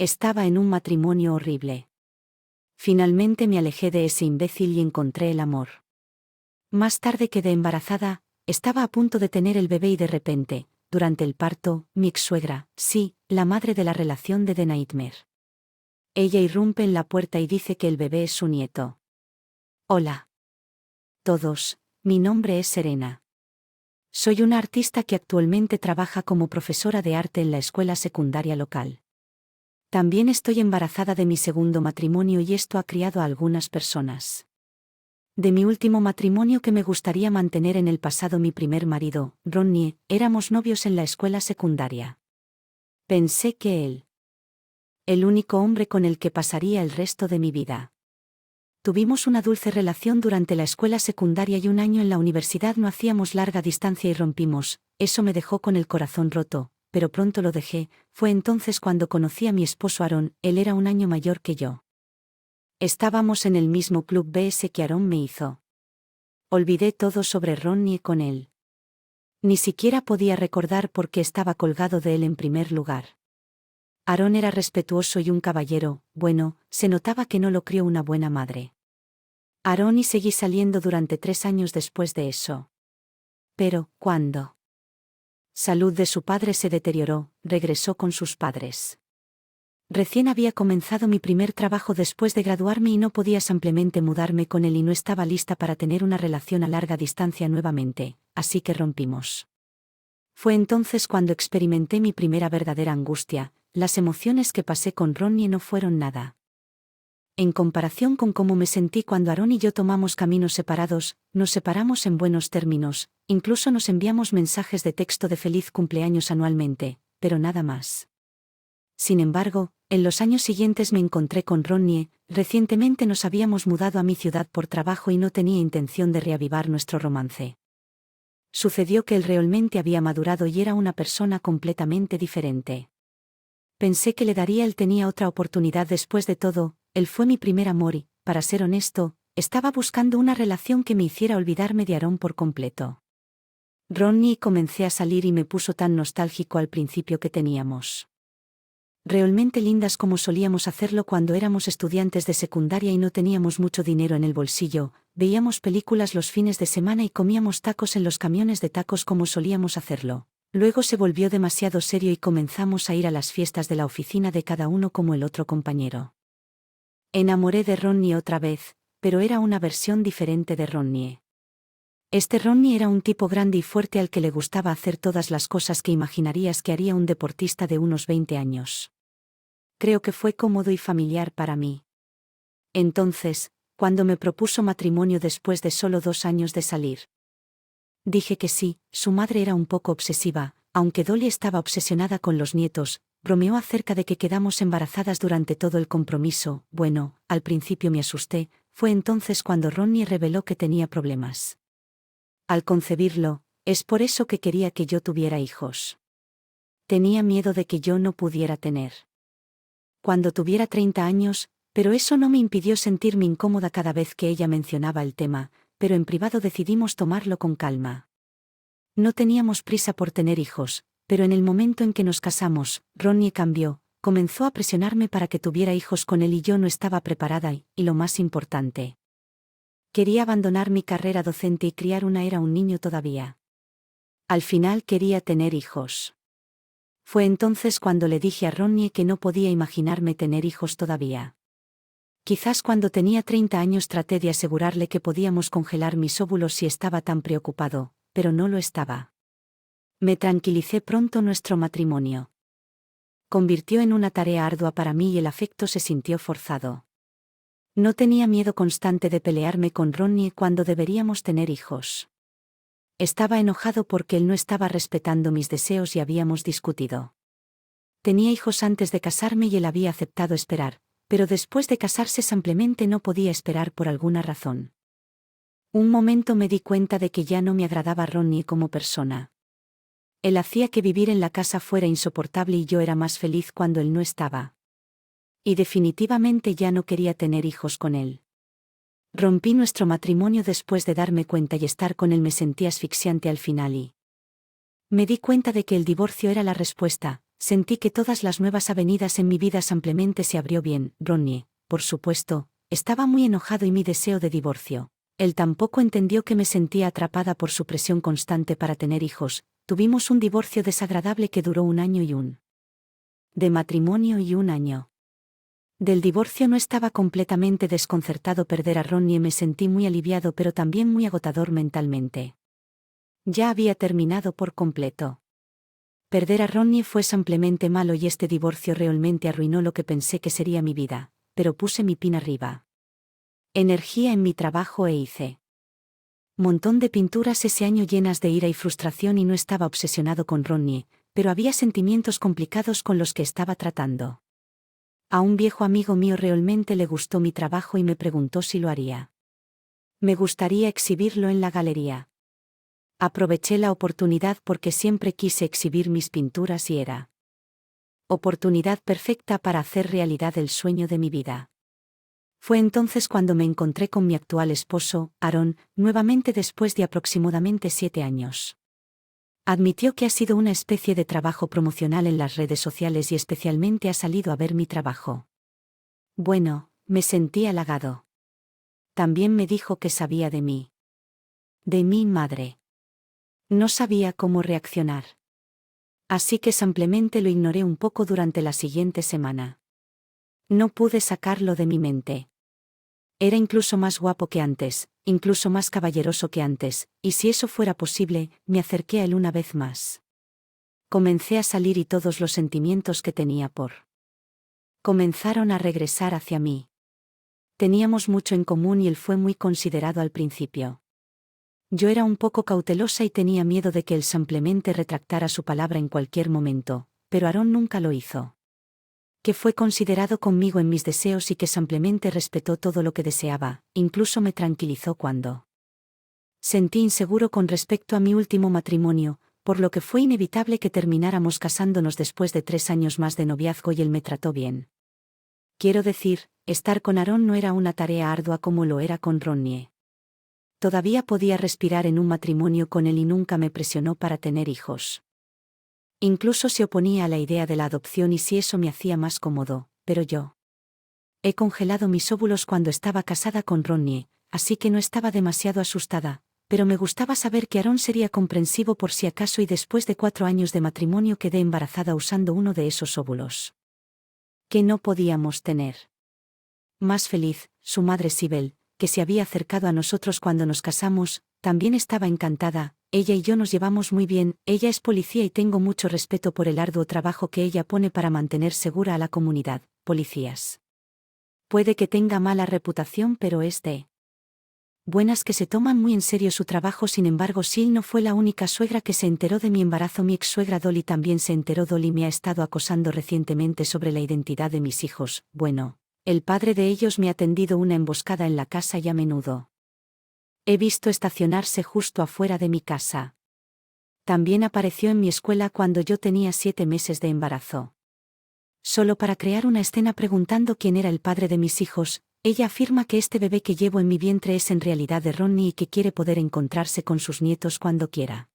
Estaba en un matrimonio horrible. Finalmente me alejé de ese imbécil y encontré el amor. Más tarde quedé embarazada, estaba a punto de tener el bebé y de repente, durante el parto, mi ex-suegra, sí, la madre de la relación de The Nightmare. Ella irrumpe en la puerta y dice que el bebé es su nieto. Hola. Todos, mi nombre es Serena. Soy una artista que actualmente trabaja como profesora de arte en la escuela secundaria local. También estoy embarazada de mi segundo matrimonio y esto ha criado a algunas personas. De mi último matrimonio que me gustaría mantener en el pasado, mi primer marido, Ronnie, éramos novios en la escuela secundaria. Pensé que él. El único hombre con el que pasaría el resto de mi vida. Tuvimos una dulce relación durante la escuela secundaria y un año en la universidad no hacíamos larga distancia y rompimos, eso me dejó con el corazón roto, pero pronto lo dejé. Fue entonces cuando conocí a mi esposo Aaron, él era un año mayor que yo. Estábamos en el mismo club BS que Aaron me hizo. Olvidé todo sobre Ronnie con él. Ni siquiera podía recordar por qué estaba colgado de él en primer lugar. Aaron era respetuoso y un caballero, bueno, se notaba que no lo crió una buena madre. Aaron y seguí saliendo durante 3 años después de eso. Pero, ¿cuándo? Salud de su padre se deterioró, regresó con sus padres. Recién había comenzado mi primer trabajo después de graduarme y no podía simplemente mudarme con él y no estaba lista para tener una relación a larga distancia nuevamente, así que rompimos. Fue entonces cuando experimenté mi primera verdadera angustia, las emociones que pasé con Ronnie no fueron nada. En comparación con cómo me sentí cuando Aaron y yo tomamos caminos separados, nos separamos en buenos términos, incluso nos enviamos mensajes de texto de feliz cumpleaños anualmente, pero nada más. Sin embargo, en los años siguientes me encontré con Ronnie, recientemente nos habíamos mudado a mi ciudad por trabajo y no tenía intención de reavivar nuestro romance. Sucedió que él realmente había madurado y era una persona completamente diferente. Pensé que le daría, él tenía otra oportunidad después de todo, él fue mi primer amor y, para ser honesto, estaba buscando una relación que me hiciera olvidarme de Aaron por completo. Ronnie, comencé a salir y me puso tan nostálgico al principio que teníamos realmente lindas como solíamos hacerlo cuando éramos estudiantes de secundaria y no teníamos mucho dinero en el bolsillo, veíamos películas los fines de semana y comíamos tacos en los camiones de tacos como solíamos hacerlo. Luego se volvió demasiado serio y comenzamos a ir a las fiestas de la oficina de cada uno como el otro compañero. Enamoré de Ronnie otra vez, pero era una versión diferente de Ronnie. Este Ronnie era un tipo grande y fuerte al que le gustaba hacer todas las cosas que imaginarías que haría un deportista de unos 20 años. Creo que fue cómodo y familiar para mí. Entonces, cuando me propuso matrimonio después de solo 2 años de salir, dije que sí. Su madre era un poco obsesiva, aunque Dolly estaba obsesionada con los nietos, bromeó acerca de que quedamos embarazadas durante todo el compromiso. Bueno, al principio me asusté, fue entonces cuando Ronnie reveló que tenía problemas al concebirlo, es por eso que quería que yo tuviera hijos. Tenía miedo de que yo no pudiera tener. Cuando tuviera 30 años, pero eso no me impidió sentirme incómoda cada vez que ella mencionaba el tema, pero en privado decidimos tomarlo con calma. No teníamos prisa por tener hijos, pero en el momento en que nos casamos, Ronnie cambió, comenzó a presionarme para que tuviera hijos con él y yo no estaba preparada y lo más importante, quería abandonar mi carrera docente y criar era un niño todavía. Al final quería tener hijos. Fue entonces cuando le dije a Ronnie que no podía imaginarme tener hijos todavía. Quizás cuando tenía 30 años traté de asegurarle que podíamos congelar mis óvulos si estaba tan preocupado, pero no lo estaba. Me tranquilicé pronto. Nuestro matrimonio convirtió en una tarea ardua para mí y el afecto se sintió forzado. No tenía miedo constante de pelearme con Ronnie cuando deberíamos tener hijos. Estaba enojado porque él no estaba respetando mis deseos y habíamos discutido. Tenía hijos antes de casarme y él había aceptado esperar, pero después de casarse simplemente no podía esperar por alguna razón. Un momento me di cuenta de que ya no me agradaba Ronnie como persona. Él hacía que vivir en la casa fuera insoportable y yo era más feliz cuando él no estaba. Y definitivamente ya no quería tener hijos con él. Rompí nuestro matrimonio después de darme cuenta y estar con él me sentí asfixiante al final y me di cuenta de que el divorcio era la respuesta. Sentí que todas las nuevas avenidas en mi vida simplemente se abrió bien. Ronnie, por supuesto, estaba muy enojado y mi deseo de divorcio. Él tampoco entendió que me sentía atrapada por su presión constante para tener hijos. Tuvimos un divorcio desagradable que duró 1 año y un de matrimonio y 1 año. Del divorcio no estaba completamente desconcertado perder a Ronnie, me sentí muy aliviado pero también muy agotador mentalmente. Ya había terminado por completo. Perder a Ronnie fue simplemente malo y este divorcio realmente arruinó lo que pensé que sería mi vida, pero puse mi pin arriba. Energía en mi trabajo e hice montón de pinturas ese año llenas de ira y frustración y no estaba obsesionado con Ronnie, pero había sentimientos complicados con los que estaba tratando. A un viejo amigo mío realmente le gustó mi trabajo y me preguntó si lo haría. Me gustaría exhibirlo en la galería. Aproveché la oportunidad porque siempre quise exhibir mis pinturas y era oportunidad perfecta para hacer realidad el sueño de mi vida. Fue entonces cuando me encontré con mi actual esposo, Aaron, nuevamente después de aproximadamente 7 años. Admitió que ha sido una especie de trabajo promocional en las redes sociales y especialmente ha salido a ver mi trabajo. Bueno, me sentí halagado. También me dijo que sabía de mí. De mi madre. No sabía cómo reaccionar. Así que simplemente lo ignoré un poco durante la siguiente semana. No pude sacarlo de mi mente. Era incluso más guapo que antes, incluso más caballeroso que antes, y si eso fuera posible, me acerqué a él una vez más. Comencé a salir y todos los sentimientos que tenía comenzaron a regresar hacia mí. Teníamos mucho en común y él fue muy considerado al principio. Yo era un poco cautelosa y tenía miedo de que él simplemente retractara su palabra en cualquier momento, pero Aaron nunca lo hizo. Que fue considerado conmigo en mis deseos y que simplemente respetó todo lo que deseaba, incluso me tranquilizó cuando sentí inseguro con respecto a mi último matrimonio, por lo que fue inevitable que termináramos casándonos después de 3 años más de noviazgo y él me trató bien. Quiero decir, estar con Aaron no era una tarea ardua como lo era con Ronnie. Todavía podía respirar en un matrimonio con él y nunca me presionó para tener hijos. Incluso se oponía a la idea de la adopción y si eso me hacía más cómodo, pero yo he congelado mis óvulos cuando estaba casada con Ronnie, así que no estaba demasiado asustada, pero me gustaba saber que Aaron sería comprensivo por si acaso y después de 4 años de matrimonio quedé embarazada usando uno de esos óvulos que no podíamos tener. Más feliz, su madre Sibel, que se había acercado a nosotros cuando nos casamos, también estaba encantada. Ella y yo nos llevamos muy bien, ella es policía y tengo mucho respeto por el arduo trabajo que ella pone para mantener segura a la comunidad. Policías. Puede que tenga mala reputación, pero es de buenas que se toman muy en serio su trabajo. Sin embargo, Sil no fue la única suegra que se enteró de mi embarazo. Mi ex suegra Dolly también se enteró. Dolly me ha estado acosando recientemente sobre la identidad de mis hijos. Bueno, el padre de ellos me ha tendido una emboscada en la casa y a menudo he visto estacionarse justo afuera de mi casa. También apareció en mi escuela cuando yo tenía 7 meses de embarazo. Solo para crear una escena preguntando quién era el padre de mis hijos. Ella afirma que este bebé que llevo en mi vientre es en realidad de Ronnie y que quiere poder encontrarse con sus nietos cuando quiera.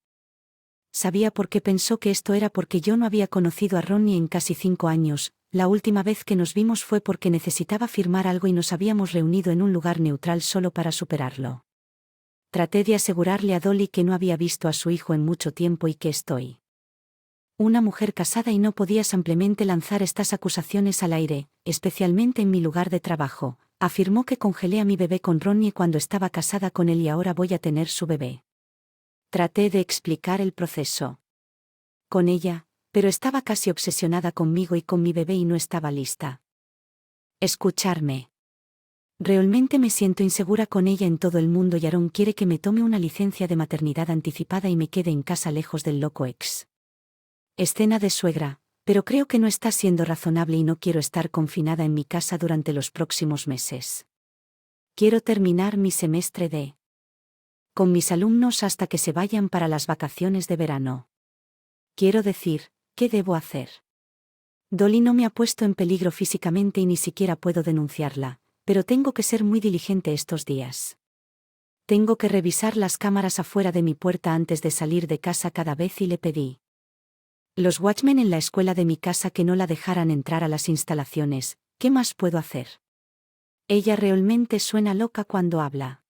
Sabía por qué pensó que esto era porque yo no había conocido a Ronnie en casi 5 años. La última vez que nos vimos fue porque necesitaba firmar algo y nos habíamos reunido en un lugar neutral solo para superarlo. Traté de asegurarle a Dolly que no había visto a su hijo en mucho tiempo y que estoy una mujer casada y no podía simplemente lanzar estas acusaciones al aire, especialmente en mi lugar de trabajo. Afirmó que congelé a mi bebé con Ronnie cuando estaba casada con él y ahora voy a tener su bebé. Traté de explicar el proceso con ella, pero estaba casi obsesionada conmigo y con mi bebé y no estaba lista. Escucharme. Realmente me siento insegura con ella en todo el mundo y Aaron quiere que me tome una licencia de maternidad anticipada y me quede en casa lejos del loco ex. Escena de suegra, pero creo que no está siendo razonable y no quiero estar confinada en mi casa durante los próximos meses. Quiero terminar mi semestre con mis alumnos hasta que se vayan para las vacaciones de verano. Quiero decir, ¿qué debo hacer? Dolly no me ha puesto en peligro físicamente y ni siquiera puedo denunciarla, pero tengo que ser muy diligente estos días. Tengo que revisar las cámaras afuera de mi puerta antes de salir de casa cada vez y le pedí Los watchmen en la escuela de mi casa que no la dejaran entrar a las instalaciones, ¿qué más puedo hacer? Ella realmente suena loca cuando habla.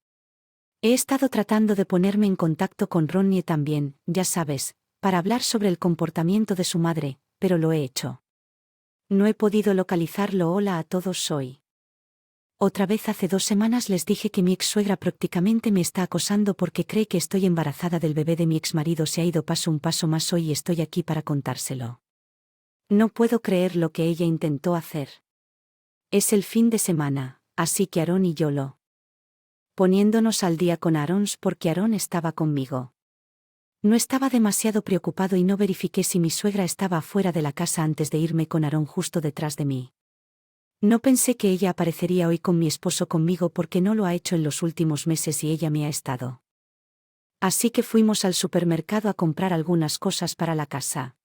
He estado tratando de ponerme en contacto con Ronnie también, ya sabes, para hablar sobre el comportamiento de su madre, pero lo he hecho. No he podido localizarlo. Hola a todos hoy. Otra vez hace 2 semanas les dije que mi ex-suegra prácticamente me está acosando porque cree que estoy embarazada del bebé de mi exmarido. Se ha ido un paso más hoy y estoy aquí para contárselo. No puedo creer lo que ella intentó hacer. Es el fin de semana, así que Aaron y yo lo poniéndonos al día con Aaron porque Aaron estaba conmigo. No estaba demasiado preocupado y no verifiqué si mi suegra estaba afuera de la casa antes de irme con Aaron justo detrás de mí. No pensé que ella aparecería hoy con mi esposo conmigo porque no lo ha hecho en los últimos meses y ella me ha estado. Así que fuimos al supermercado a comprar algunas cosas para la casa.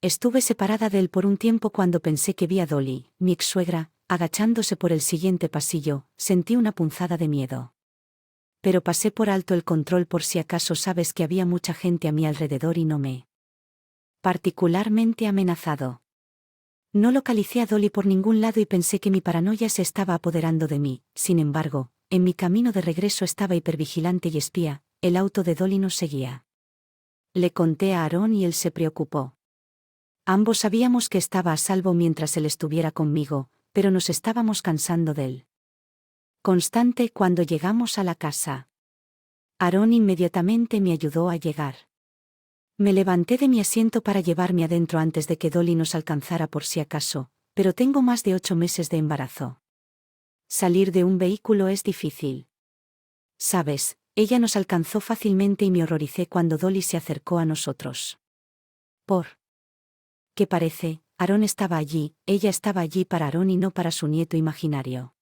Estuve separada de él por un tiempo cuando pensé que vi a Dolly, mi ex-suegra, agachándose por el siguiente pasillo. Sentí una punzada de miedo. Pero pasé por alto el control por si acaso. Sabes que había mucha gente a mi alrededor y no me particularmente amenazado. No localicé a Dolly por ningún lado y pensé que mi paranoia se estaba apoderando de mí. Sin embargo, en mi camino de regreso estaba hipervigilante y espía. El auto de Dolly nos seguía. Le conté a Aaron y él se preocupó. Ambos sabíamos que estaba a salvo mientras él estuviera conmigo, pero nos estábamos cansando de él. Constante cuando llegamos a la casa. Aaron inmediatamente me ayudó a llegar. Me levanté de mi asiento para llevarme adentro antes de que Dolly nos alcanzara por si acaso, pero tengo más de 8 meses de embarazo. Salir de un vehículo es difícil. Sabes, ella nos alcanzó fácilmente y me horroricé cuando Dolly se acercó a nosotros. ¿Por qué parece? Aaron estaba allí, ella estaba allí para Aaron y no para su nieto imaginario.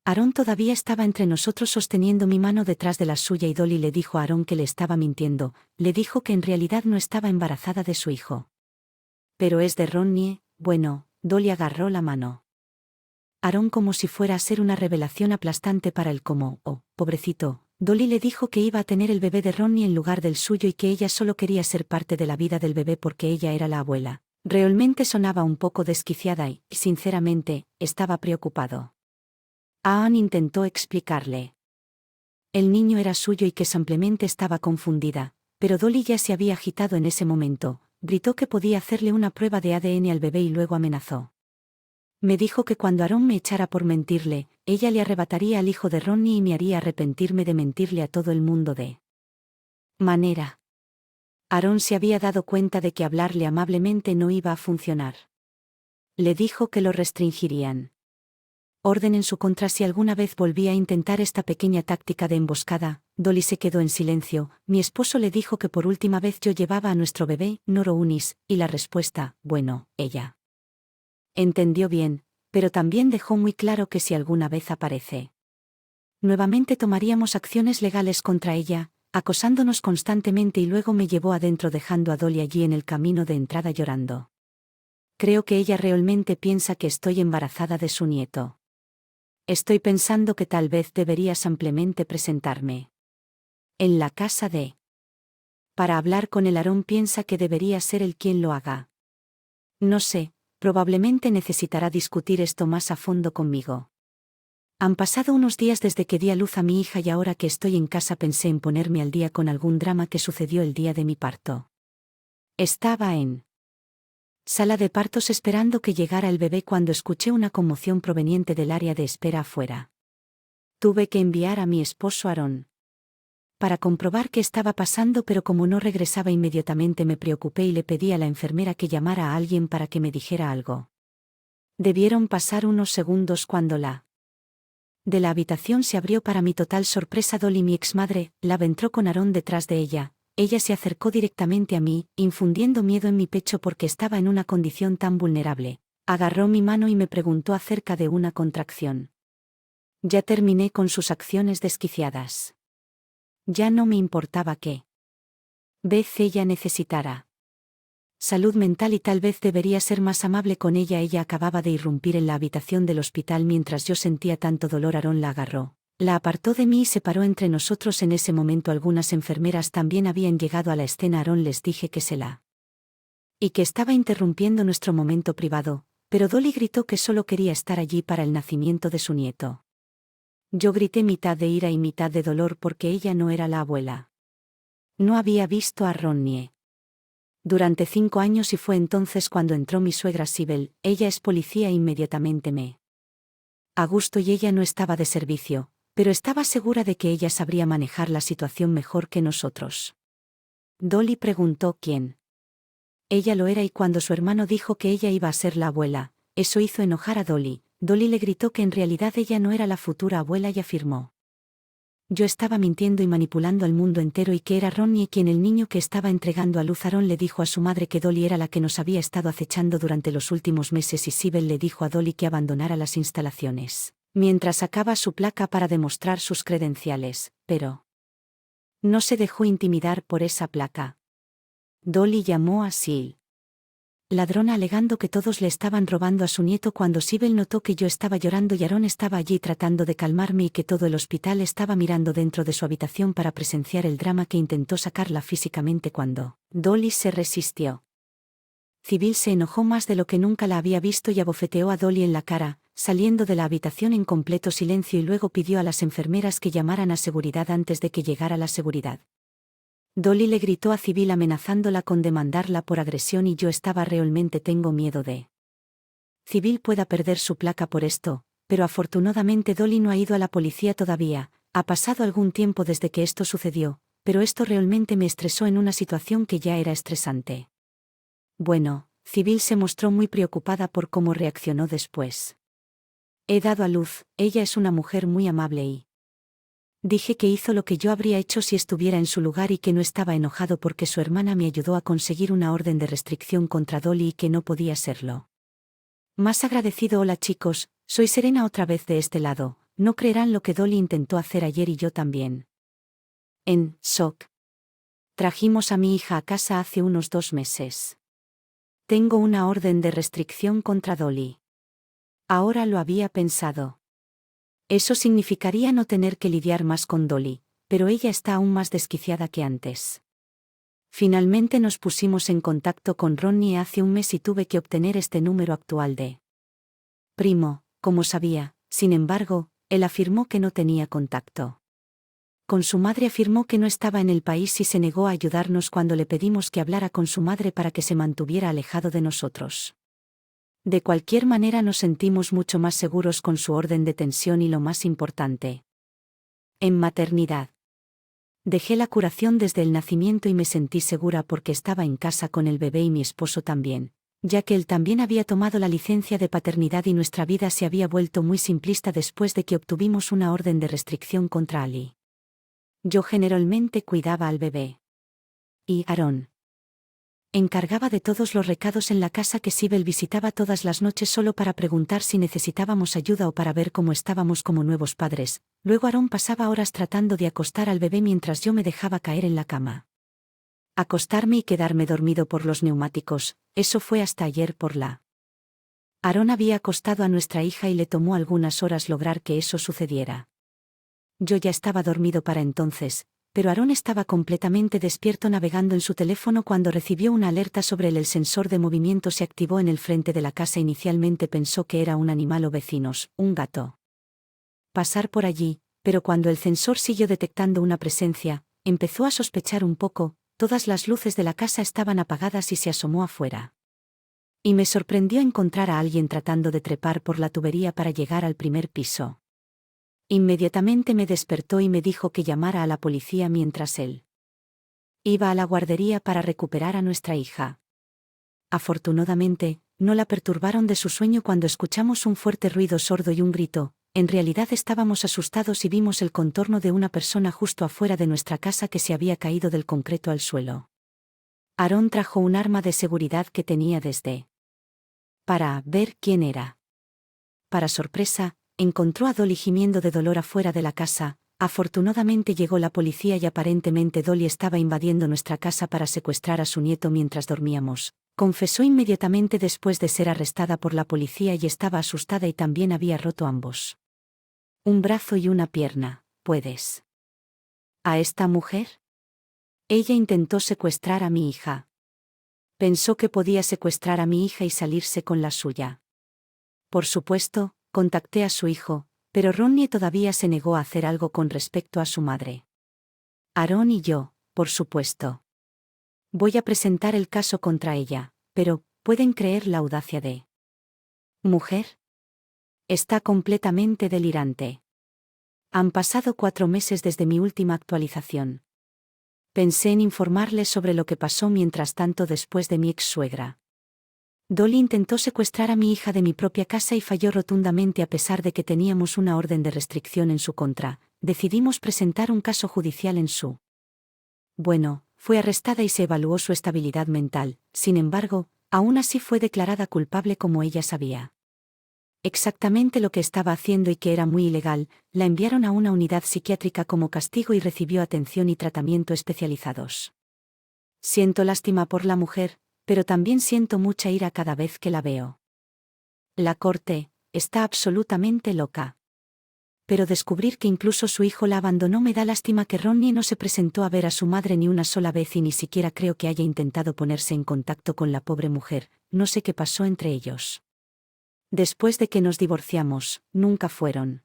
Aaron todavía estaba entre nosotros sosteniendo mi mano detrás de la suya y Dolly le dijo a Aaron que le estaba mintiendo, le dijo que en realidad no estaba embarazada de su hijo. Pero es de Ronnie. Bueno, Dolly agarró la mano. Aaron como si fuera a ser una revelación aplastante para él como, oh, pobrecito. Dolly le dijo que iba a tener el bebé de Ronnie en lugar del suyo y que ella solo quería ser parte de la vida del bebé porque ella era la abuela. Realmente sonaba un poco desquiciada y, sinceramente, estaba preocupado. Aaron intentó explicarle. El niño era suyo y que simplemente estaba confundida, pero Dolly ya se había agitado en ese momento, gritó que podía hacerle una prueba de ADN al bebé y luego amenazó. Me dijo que cuando Aaron me echara por mentirle, ella le arrebataría al hijo de Ronnie y me haría arrepentirme de mentirle a todo el mundo de manera. Aaron se había dado cuenta de que hablarle amablemente no iba a funcionar. Le dijo que lo restringirían. Orden en su contra si alguna vez volvía a intentar esta pequeña táctica de emboscada. Dolly se quedó en silencio. Mi esposo le dijo que por última vez yo llevaba a nuestro bebé, Noro Unis, y la respuesta, bueno, ella entendió bien, pero también dejó muy claro que si alguna vez aparece nuevamente tomaríamos acciones legales contra ella, acosándonos constantemente y luego me llevó adentro dejando a Dolly allí en el camino de entrada llorando. Creo que ella realmente piensa que estoy embarazada de su nieto. Estoy pensando que tal vez debería simplemente presentarme en la casa de para hablar con el Aaron. Piensa que debería ser él quien lo haga. No sé, probablemente necesitará discutir esto más a fondo conmigo. Han pasado unos días desde que di a luz a mi hija y ahora que estoy en casa pensé en ponerme al día con algún drama que sucedió el día de mi parto. Estaba en sala de partos esperando que llegara el bebé cuando escuché una conmoción proveniente del área de espera afuera. Tuve que enviar a mi esposo Aaron para comprobar qué estaba pasando, pero como no regresaba inmediatamente me preocupé y le pedí a la enfermera que llamara a alguien para que me dijera algo. Debieron pasar unos segundos cuando la de la habitación se abrió. Para mi total sorpresa Dolly, mi exmadre, entró con Aaron detrás de ella. Ella se acercó directamente a mí, infundiendo miedo en mi pecho porque estaba en una condición tan vulnerable. Agarró mi mano y me preguntó acerca de una contracción. Ya terminé con sus acciones desquiciadas. Ya no me importaba qué vez ella necesitara salud mental y tal vez debería ser más amable con ella. Ella acababa de irrumpir en la habitación del hospital mientras yo sentía tanto dolor. Aaron la agarró, la apartó de mí y se paró entre nosotros. En ese momento algunas enfermeras también habían llegado a la escena. Aaron les dije que se la Y que estaba interrumpiendo nuestro momento privado, pero Dolly gritó que solo quería estar allí para el nacimiento de su nieto. Yo grité mitad de ira y mitad de dolor porque ella no era la abuela. No había visto a Ronnie durante 5 años y fue entonces cuando entró mi suegra Sibel. Ella es policía e inmediatamente me a gusto y ella no estaba de servicio, pero estaba segura de que ella sabría manejar la situación mejor que nosotros. Dolly preguntó quién. Ella lo era y cuando su hermano dijo que ella iba a ser la abuela, eso hizo enojar a Dolly. Dolly le gritó que en realidad ella no era la futura abuela y afirmó: yo estaba mintiendo y manipulando al mundo entero y que era Ronnie quien el niño que estaba entregando a luz. Aaron le dijo a su madre que Dolly era la que nos había estado acechando durante los últimos meses y Sibel le dijo a Dolly que abandonara las instalaciones, mientras sacaba su placa para demostrar sus credenciales, pero no se dejó intimidar por esa placa. Dolly llamó a Sil ladrona alegando que todos le estaban robando a su nieto cuando Sibel notó que yo estaba llorando y Aaron estaba allí tratando de calmarme y que todo el hospital estaba mirando dentro de su habitación para presenciar el drama que intentó sacarla físicamente cuando Dolly se resistió. Sibyl se enojó más de lo que nunca la había visto y abofeteó a Dolly en la cara, saliendo de la habitación en completo silencio y luego pidió a las enfermeras que llamaran a seguridad antes de que llegara la seguridad. Dolly le gritó a Sibyl amenazándola con demandarla por agresión y yo estaba realmente tengo miedo de Sibyl pueda perder su placa por esto, pero afortunadamente Dolly no ha ido a la policía todavía. Ha pasado algún tiempo desde que esto sucedió, pero esto realmente me estresó en una situación que ya era estresante. Bueno, Sibyl se mostró muy preocupada por cómo reaccionó después. He dado a luz, ella es una mujer muy amable y dije que hizo lo que yo habría hecho si estuviera en su lugar y que no estaba enojado porque su hermana me ayudó a conseguir una orden de restricción contra Dolly y que no podía serlo. Más agradecido. Hola chicos, soy Serena otra vez de este lado. No creerán lo que Dolly intentó hacer ayer y yo también. En shock. Trajimos a mi hija a casa hace unos 2 meses. Tengo una orden de restricción contra Dolly. Ahora lo había pensado. Eso significaría no tener que lidiar más con Dolly, pero ella está aún más desquiciada que antes. Finalmente nos pusimos en contacto con Ronnie hace un mes y tuve que obtener este número actual de primo, como sabía. Sin embargo, él afirmó que no tenía contacto con su madre, afirmó que no estaba en el país y se negó a ayudarnos cuando le pedimos que hablara con su madre para que se mantuviera alejado de nosotros. De cualquier manera nos sentimos mucho más seguros con su orden de detención y lo más importante. En maternidad. Dejé la curación desde el nacimiento y me sentí segura porque estaba en casa con el bebé y mi esposo también, ya que él también había tomado la licencia de paternidad y nuestra vida se había vuelto muy simplista después de que obtuvimos una orden de restricción contra Ali. Yo generalmente cuidaba al bebé. Y Aaron encargaba de todos los recados en la casa que Sibel visitaba todas las noches solo para preguntar si necesitábamos ayuda o para ver cómo estábamos como nuevos padres. Luego Aaron pasaba horas tratando de acostar al bebé mientras yo me dejaba caer en la cama. Acostarme y quedarme dormido por los neumáticos, eso fue hasta ayer por la. Aaron había acostado a nuestra hija y le tomó algunas horas lograr que eso sucediera. Yo ya estaba dormido para entonces, pero Aaron estaba completamente despierto navegando en su teléfono cuando recibió una alerta sobre él. El sensor de movimiento se activó en el frente de la casa. Inicialmente pensó que era un animal o vecinos, un gato, pasar por allí, pero cuando el sensor siguió detectando una presencia, empezó a sospechar un poco. Todas las luces de la casa estaban apagadas y se asomó afuera. Y me sorprendió encontrar a alguien tratando de trepar por la tubería para llegar al primer piso. Inmediatamente me despertó y me dijo que llamara a la policía mientras él iba a la guardería para recuperar a nuestra hija. Afortunadamente, no la perturbaron de su sueño cuando escuchamos un fuerte ruido sordo y un grito. En realidad estábamos asustados y vimos el contorno de una persona justo afuera de nuestra casa que se había caído del concreto al suelo. Aaron trajo un arma de seguridad que tenía desde para ver quién era. Para sorpresa, encontró a Dolly gimiendo de dolor afuera de la casa. Afortunadamente llegó la policía y aparentemente Dolly estaba invadiendo nuestra casa para secuestrar a su nieto mientras dormíamos. Confesó inmediatamente después de ser arrestada por la policía y estaba asustada y también había roto ambos. Un brazo y una pierna. ¿Puedes? ¿A esta mujer? Ella intentó secuestrar a mi hija. Pensó que podía secuestrar a mi hija y salirse con la suya. Por supuesto, contacté a su hijo, pero Ronnie todavía se negó a hacer algo con respecto a su madre. Aaron y yo, por supuesto. Voy a presentar el caso contra ella, pero, ¿pueden creer la audacia de mujer? Está completamente delirante. Han pasado 4 meses desde mi última actualización. Pensé en informarles sobre lo que pasó mientras tanto después de mi ex-suegra. Dolly intentó secuestrar a mi hija de mi propia casa y falló rotundamente a pesar de que teníamos una orden de restricción en su contra. Decidimos presentar un caso judicial en su. Bueno, fue arrestada y se evaluó su estabilidad mental, sin embargo, aún así fue declarada culpable como ella sabía exactamente lo que estaba haciendo y que era muy ilegal. La enviaron a una unidad psiquiátrica como castigo y recibió atención y tratamiento especializados. Siento lástima por la mujer, pero también siento mucha ira cada vez que la veo. La corte está absolutamente loca. Pero descubrir que incluso su hijo la abandonó me da lástima que Ronnie no se presentó a ver a su madre ni una sola vez y ni siquiera creo que haya intentado ponerse en contacto con la pobre mujer. No sé qué pasó entre ellos. Después de que nos divorciamos, nunca fueron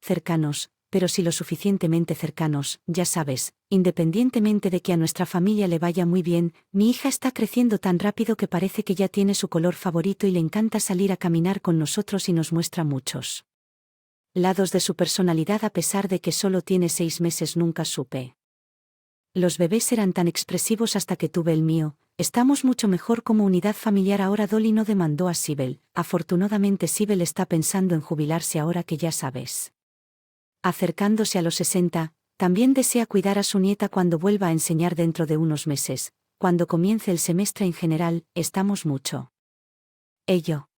cercanos, pero sí lo suficientemente cercanos, ya sabes, independientemente de que a nuestra familia le vaya muy bien. Mi hija está creciendo tan rápido que parece que ya tiene su color favorito y le encanta salir a caminar con nosotros y nos muestra muchos lados de su personalidad a pesar de que solo tiene 6 meses. Nunca supe. Los bebés eran tan expresivos hasta que tuve el mío. Estamos mucho mejor como unidad familiar ahora. Dolly no demandó a Sibel. Afortunadamente Sibel está pensando en jubilarse ahora que ya sabes. Acercándose a los 60, también desea cuidar a su nieta cuando vuelva a enseñar dentro de unos meses. Cuando comience el semestre en general, estamos mucho. Ello.